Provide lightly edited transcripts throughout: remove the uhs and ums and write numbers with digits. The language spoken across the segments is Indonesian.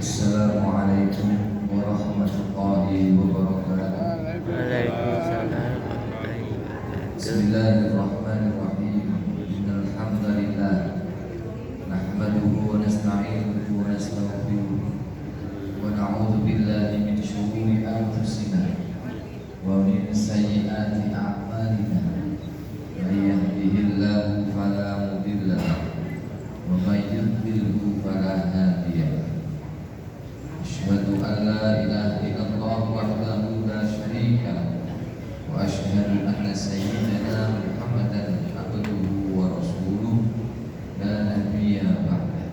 Assalamualaikum warahmatullahi wabarakatuh. Waalaikumsalam warahmatullahi wabarakatuh. Bismillahirrahmanirrahim. Innal hamdalillah nahmaduhu wa nasta'inuhu wa nastaghfiruh wa na'udzu billahi min shururi anfusina wa min sayyiati a'malina. May yahdihillahu fala mudilla lahu wa may yudlilhu fala hadiya lahu. Asyhadu an la ilaha illallah wahdahu la syarika lahu wa asyhadu anna sayyidana Muhammadan abduhu wa rasuluh la nabiyya ba'dah.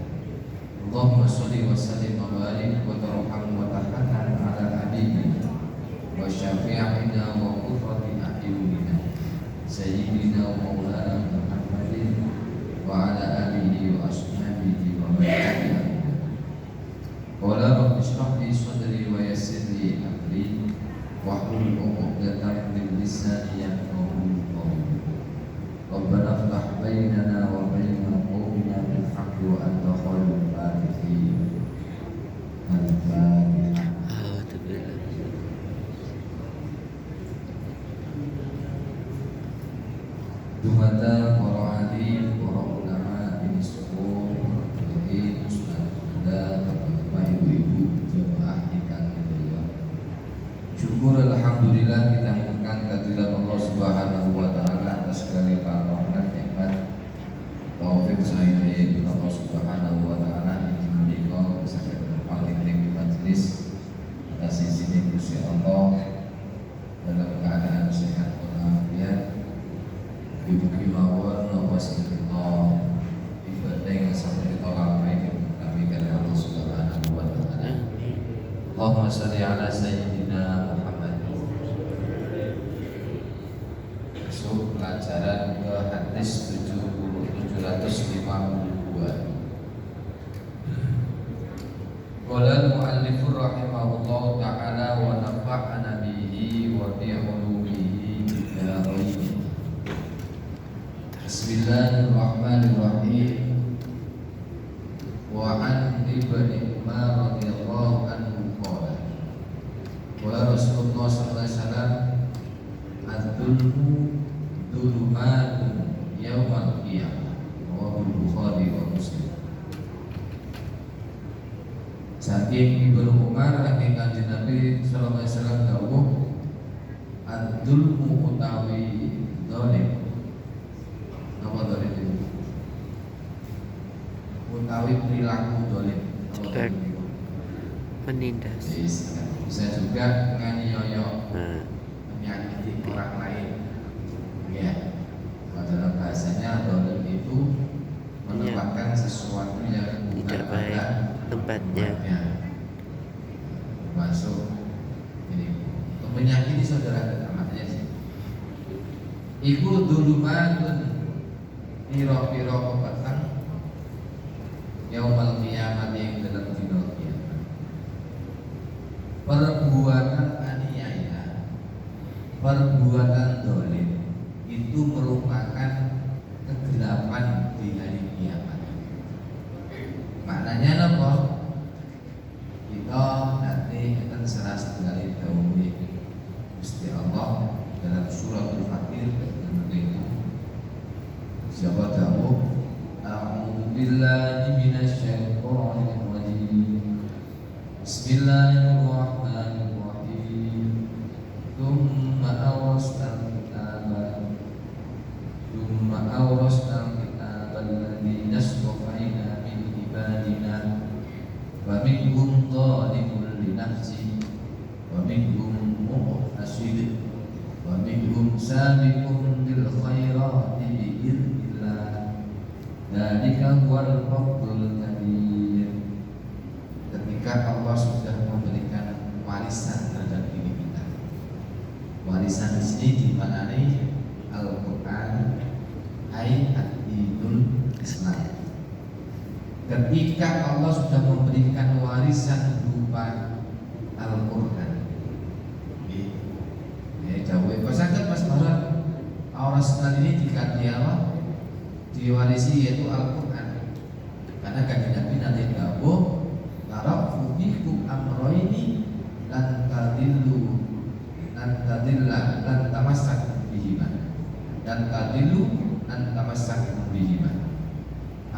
Allahumma shalli wa sallim wa barik wa tarham wa tahannan ala habibina wa syafi'ina wa qurrati a'yunina sayyidina wa maulana Muhammadin wa ala alihi wa ashabihi wa man tabi'ahum. Qala rabbi shrah li sadri wa yassir li amri wahlul 'uqdatam min lisani yafqahu qawli. Rabbana iftah bainana wa baina qaumina bil haqqi wa anta khairul fatihin. Al-Fatihah. Dumata para alim, para ulama, ini suku, ini ustaz, dan bapak ibu-ibu jemaah ikan beliau. Syukur alhamdulillah kita mengucapkan kehadirat Allah Subhanahu wa taala atas segala rahmat nikmat taufik sayyi Allah Subhanahu wa taala yang menika saged paling ning majelis atas izin Gusti Allah dalam keadaan sehat walafiat. Ibu-ibu mawon napa kita ibadah yang sampai kita lakukan kami kepada Allah Subhanahu wa taala. Allahumma shalli ala sayyidina Muhammad. Masuk pelajaran ke hadis 752. Qala al-mu'allif rahimahullah ta'ala wa nafa'ana bihi wa bi 'ulumihi ila ghairihi. Bismillahirrahmanirrahim. Wa an ibni Umar radhiyallahu anhu qala qala Rasulullah sallallahu alaihi wasallam ad-dulmu dulumatun yaumal qiyamah. Rawahu Bukhari wa Muslim. Saking Ibnu Umar saking Kanjeng Nabi sallallahu alaihi wasallam dawuh ad-dulmu utawi zalim. Apa zalim itu? Utawi perilaku zalim. Menindas. Bisa juga menganiaya, menyakiti orang lain. Ya, dalam bahasanya zalim itu menempatkan sesuatu yang bukan pada tempatnya. Masuk ini menyakiti saudara tetangganya sih. Iku dulumatun piro-piro petang yaumal qiyamah yang dalam dina kiamat. Perbuatan aniaya, perbuatan dolim itu merupakan kegelapan di hari kiamat. Maknanya apa? Kita nanti akan serah sekali dahulu Gusti Allah dalam surat Al-Fatir itu siapa tahu a'udzu billahi minasy syaithanir rajim. Bismillahirrahmanirrahim. Tsumma awrasnal kitaba alladziina istafaina min ibadina wa minhum dhalimun li nafsihi wa minhum muqtasid wa minhum sabiqun bil khairati bi'idznillah. Dzalika huwal fadlul kabir. Ketika Allah sudah memberikan warisan terhadap diri kita. Warisan di sini dimaknai Al-Qur'an ayat dinul Islam. Ketika Allah sudah memberikan warisan berupa Al-Qur'an. Jauh pasangan Mas Barat Al-Qur'an ini dikati Allah diwarisi yaitu Al-Qur'an. Karena kanjeng Nabi nanti dawuh taraf fi amroini lan tadillu lan tadilla lan tamassak bihima dan tadillu lan tamassak bihima.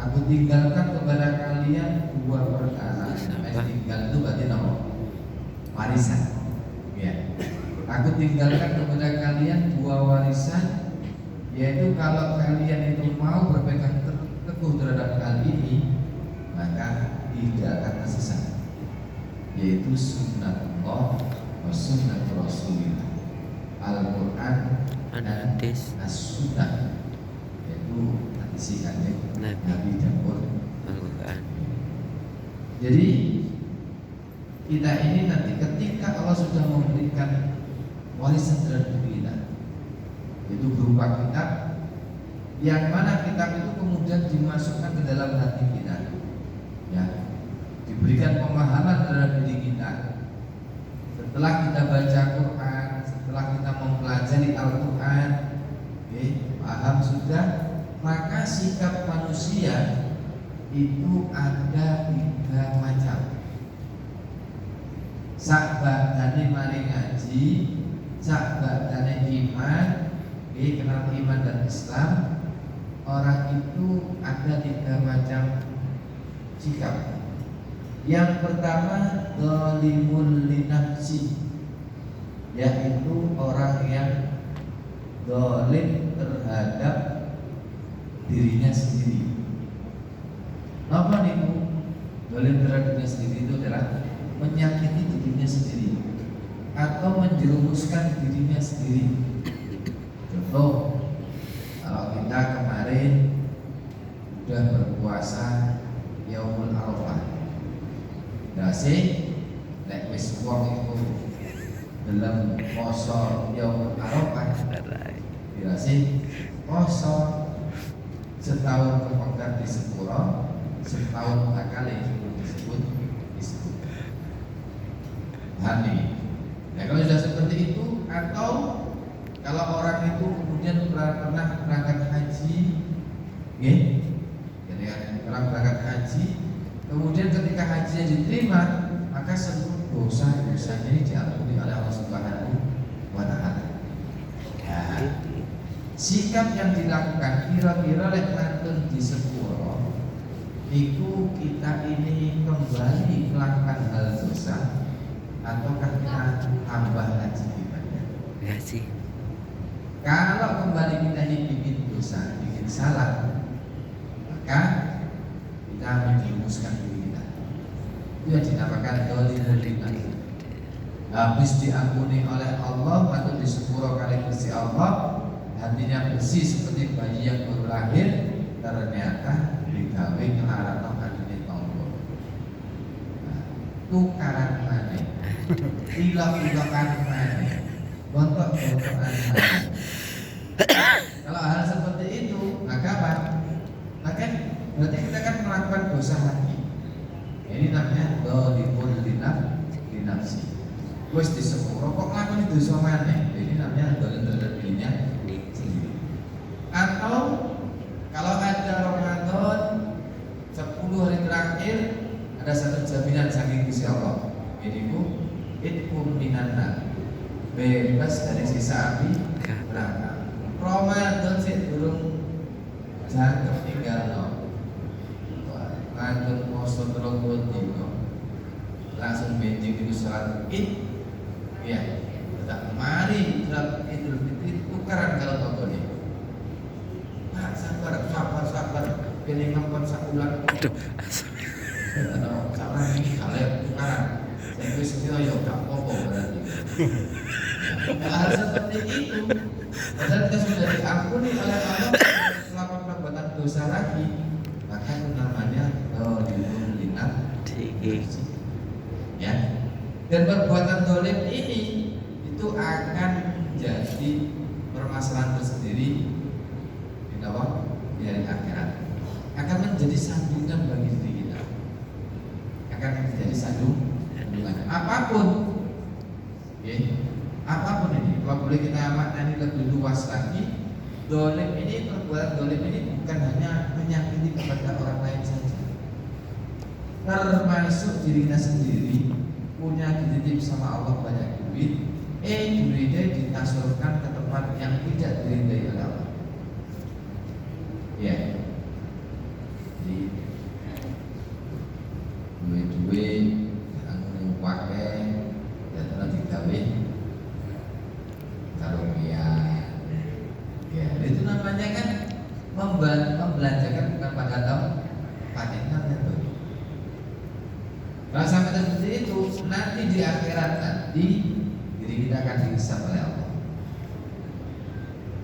Aku tinggalkan kepada kalian dua perkara. Tinggal itu berarti nama warisan. Ya. Aku tinggalkan kepada kalian dua warisan, yaitu kalau kalian itu mau berpegang teguh terhadap hal ini, maka tidak akan tersesat, yaitu sunnatullah wa sunnat Rasulillah, Al-Quran dan As-Sunnah, yaitu hadis kanjeng Nabi dan Al-Quran. Jadi kita ini nanti ketika Allah sudah memberikan warisan terhadap kita, itu berupa kitab, yang mana kitab itu kemudian dimasukkan ke dalam hati kita, ya, diberikan pemahaman terhadap diri kita. Setelah kita baca Quran, setelah kita mempelajari Al-Quran, paham sudah, maka sikap manusia itu ada 3 macam. Sakbadane mari ngaji, sakbadane iman, kenal iman dan Islam. Orang itu ada 3 macam sikap. Yang pertama zalimul linafsi, yaitu orang yang zalim terhadap dirinya sendiri. Apa nih Bu? Zalim terhadap dirinya sendiri itu adalah menyakiti dirinya sendiri atau menjerumuskan dirinya sendiri. Contoh, kalau kita kemarin sudah berpuasa Yaumul Arafah, dasi lek wis wong iku dalam poso Yaumul Arafah, dasi poso setahun kepegat di sepuro, setahun kali disebut. Hani. Nah, kalau sudah seperti itu, atau kalau orang itu kemudian pernah berangkat haji, jadi orang berangkat haji, kemudian ketika hajinya diterima, maka seluruh dosa-dosanya ini diampuni oleh Allah Subhanahu wa Ta'ala. Ya. Sikap yang dilakukan kira-kira lek nantun di sepuro, itu kita ini kembali melakukan hal dosa, ataukah kita tambah lagi ibadah? Ya sih. Kalau kembali kita ini bikin dosa, bikin salah, maka kita menjerumuskan diri kita. Itu yang dinamakan zalimul linafsi. Habis diampuni oleh Allah atau disepuro kali Gusti Allah, hatinya bersih seperti bayi yang baru lahir, ternyata digawe nglarang adine tangga. Tukaran maneh. Ilok-ilokan maneh. Bontok-bontokan maneh. Kalau hal seperti itu, maka apa? Maka berarti kita kan melakukan dosa lagi. Ini namanya zalimul linafsi. Wis disepuro kok nglakoni dosa maneh. Ini namanya zalim terhadap dirinya sendiri. Atau kalau ada Ramadan 10 hari terakhir, ada satu jaminan saking Gusti Allah. Ini Bu, itkum minanna, bebas dari siksa api neraka. Ramadan sih durung jangkep tinggalno. Ngandung poso 30 dino. Langsung benjing itu salat Id. Ya, tetap mari salat Idul Fitri tukaran kalau tonggo ini. Sabar, pilih ngempon sakulan. Atau sabar ini kalian tukaran. Saya bisa yo gak apa-apa berarti. Hal seperti itu, padahal kita sudah diampuni oleh Allah selama perbuatan dosa lagi, maka itu namanya zalimul linafsi. Ya. Dan perbuatan zalim ini itu akan menjadi permasalahan tersendiri di dalam di hari akhirat. Akan menjadi sandungan bagi diri kita. Akan menjadi sandungan apapun. Apapun ini, kalau boleh kita maknai lebih luas lagi, zalim ini, perbuatan zalim ini bukan hanya menyakiti kepada orang lain saja, termasuk diri kita sendiri, punya dititip sama Allah banyak duit, duitnya ditasurkan ke tempat yang tidak diridai oleh Allah. Ya, jadi duit-duit yang pakai dan telah digawe karunia. Ya, itu namanya kan membelanjakan bukan pada tempatnya itu. Kalau sampai seperti itu, nanti di akhirat nanti diri kita akan dihisab oleh Allah.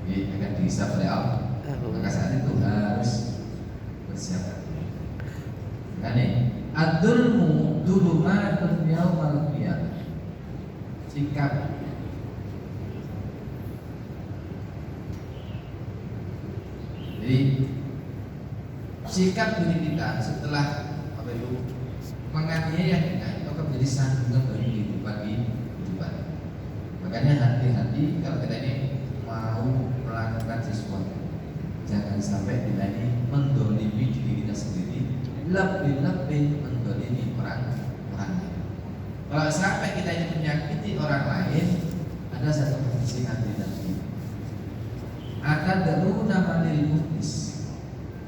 Ya, akan dihisab oleh Allah. Maka saat itu harus bersiap. Kan ad-dulmu dulumatun yaumal qiyamah. Sikap jadi sikap diri kita setelah apa itu menganiaya kita itu akan menjadi sandungan bagi kehidupan. Makanya hati-hati kalau kita ini mau melakukan sesuatu, jangan sampai kita ini mendolimi diri kita sendiri, lebih mendolimi orang lain. Kalau sampai kita ini menyakiti orang lain, ada satu hadis Nabi akan daruna manil muflis.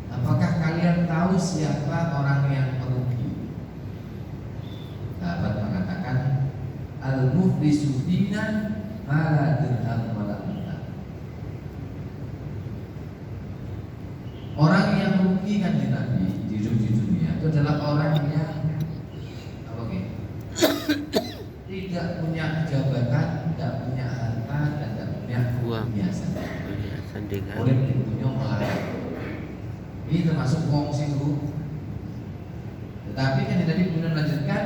Apakah kalian tahu siapa orang yang merugi? Sahabat mengatakan al-muflisu fina ma dirham wala mata. Orang yang merugi kan di Nabi di dunia itu adalah orang yang apa tidak punya jabatan, tidak punya harta, dan tidak punya perhiasan. Oleh punya melarang. Ini termasuk wong sing tetapi kan tadi kemudian melanjutkan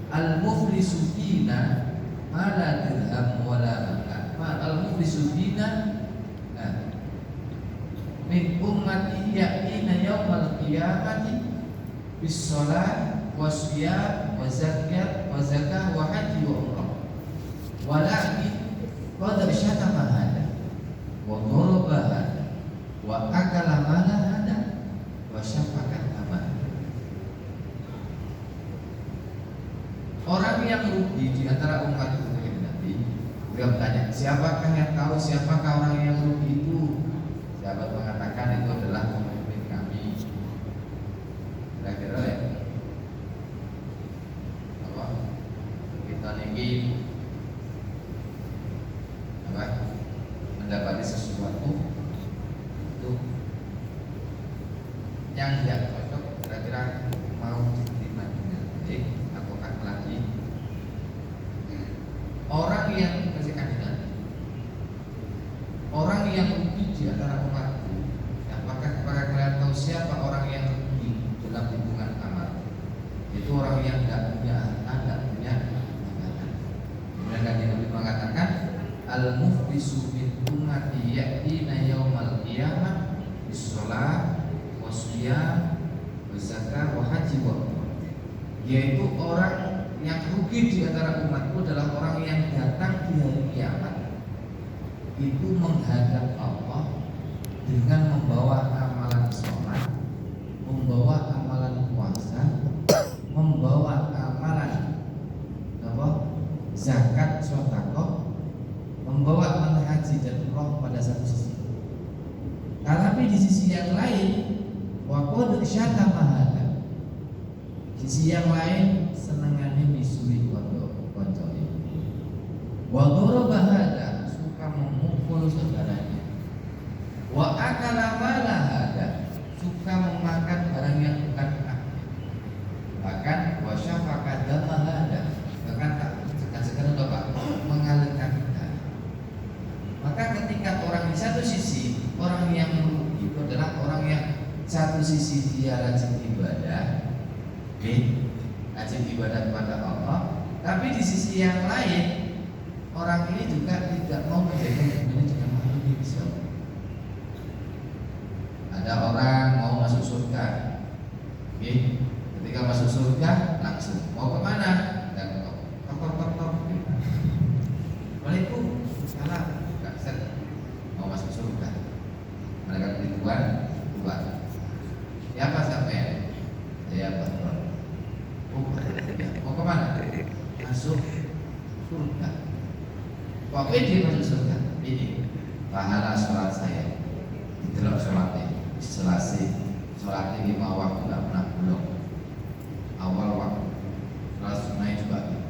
al-muflisu fina ala dirham wala mata. Al-muflisu fina min ummati ya'ina yaumal qiyamati bis shalah wa shiyam wa zakat wa haji wa umrah. Walakin qad syatama hada wa daraba hada wa akala mala hada wa syafaqat aman. Orang yang rugi di antara umat Nabi, beliau bertanya, siapakah yang tahu siapakah orang yang rugi itu? Sahabat mengatakan itu adalah pemimpin kami. Kira-kira ya, apa? Kita ini apa? Mendapati sesuatu itu yang tidak cocok, kira-kira mau diterima dengan baik ataukah lagi orang yang kasih kandidat, orang yang rugi di antara umatku. Apakah kalian tahu siapa orang yang rugi dalam hitungan amal? Itu orang yang tidak punya harta, tidak punya jabatan. Kemudian Nabi mengatakan al-muflisu min ummati ya'tina yaumal qiyamah bis-shalah wa shiyam wa zakah wa haji wa umrah. Yaitu orang yang rugi di antara umatku adalah orang yang datang di hari kiamat itu menghadap Allah dengan membawa amalan sholat, membawa amalan puasa, membawa amalan zakat, sedekah, membawa amalan haji dan umrah pada satu sisi. Tapi di sisi yang lain, waqad syatama hada. Sisi yang lain senengane misui koncone. Wa daraba hada, suka memukul saudaranya. Wa akala mala hada, suka memakan barang yang bukan haknya. Bahkan wa syafaqa dama hada, bahkan tak segan-segan untuk mengalirkan darah. Maka ketika orang di satu sisi, orang yang merugi itu adalah orang yang satu sisi dia rajin ibadah, rajin ibadah kepada Allah, tapi di sisi yang lain orang ini juga tidak mau menjaga hubungannya dengan makhluk bisa. Ada orang mau masuk surga, ketika masuk surga langsung mau kemana? Dan tok. Waalaikumsalam, salah, nggak bisa mau masuk surga. Mereka ribuan, siapa sampai? Saya Pak. Mau kemana? Kok pede masuk surga? Ini pahala sholat saya. Delok sholatnya, selesai sholatnya 5 waktu nggak pernah bolong. Awal waktu, sholat sunnah juga.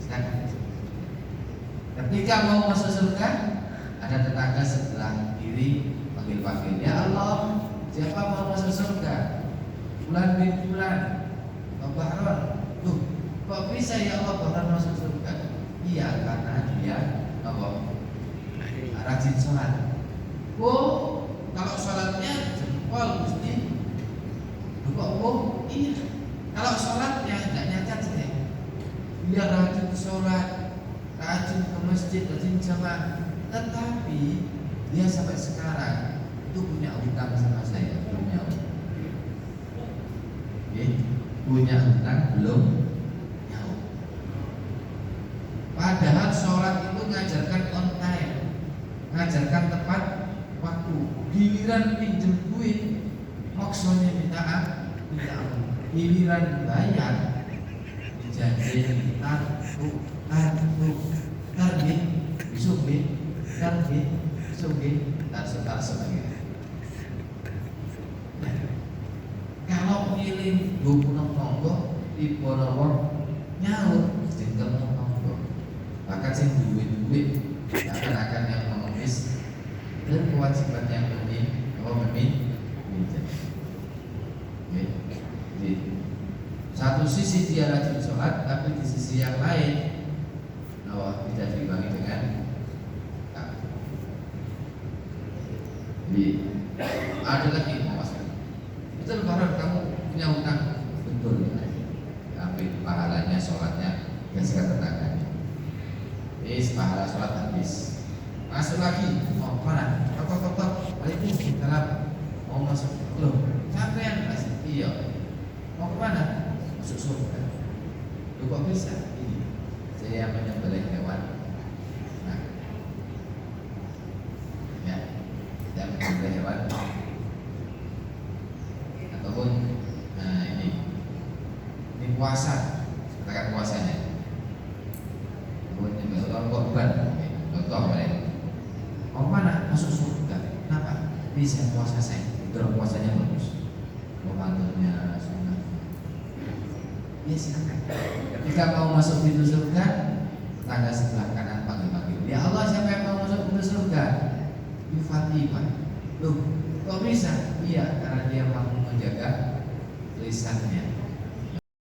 Silakan. Ketika mau masuk surga, ada tetangga sebelah kiri panggil-panggil, ya Allah, siapa mau masuk surga? Bulan bin bulan, Bahron. Tuh, kok bisa ya Allah Bahron masuk surga? Iya, karena dia apa? Rajin sholat. Oh, kalau sholatnya jempol Gusti. Oh, iya. Kalau sholatnya nggak nyacat saja. Dia rajin sholat, rajin ke masjid, rajin jamaah. Tetapi dia sampai sekarang itu punya hutang sama saya, belum nyawa. Punya hutang belum nyawa. Padahal sholat itu ngajarkan on time, ngajarkan tepat waktu. Giliran pinjem duit, maksudnya minta ampun. Giliran bayar, dijanjiin target, sugi, target. Kalau ngiling 26 nonggo di Ponorogo nyaur jengkel nonggo. Bahkan sing duit akan yang mengemis dan kewajiban yang meminjam. Di satu sisi dia rajin sholat, tapi di sisi yang lain tidak diimbangi dengan jadi ada lagi masalah. Betul Barat, kamu punya hutang, betul ya. Tapi pahalanya sholatnya geser tetangganya. Pahala sholat habis. Masuk lagi, mau mana? Tok, balik dalam mau masuk belum? Sampean masih iya. Mau kemana? Masuk surga. Lu kok bisa? Ini saya menyembelih hewan. Nah, ya, saya menyembelih hewan. Ataupun, nah ini puasa. Katakan puasanya. Buat nyembelih korban. Contoh mereka. Mau kemana? Masuk surga. Kenapa? Ini saya puasa saya. Dalam puasanya bagus. Ramadannya sunnah. Ya silakan. Ketika mau masuk pintu surga, tetangga sebelah kanan panggil-panggil. Ya Allah, siapa yang mau masuk pintu surga? Fatimah. Loh, kok bisa? Iya, karena dia mampu menjaga lisannya.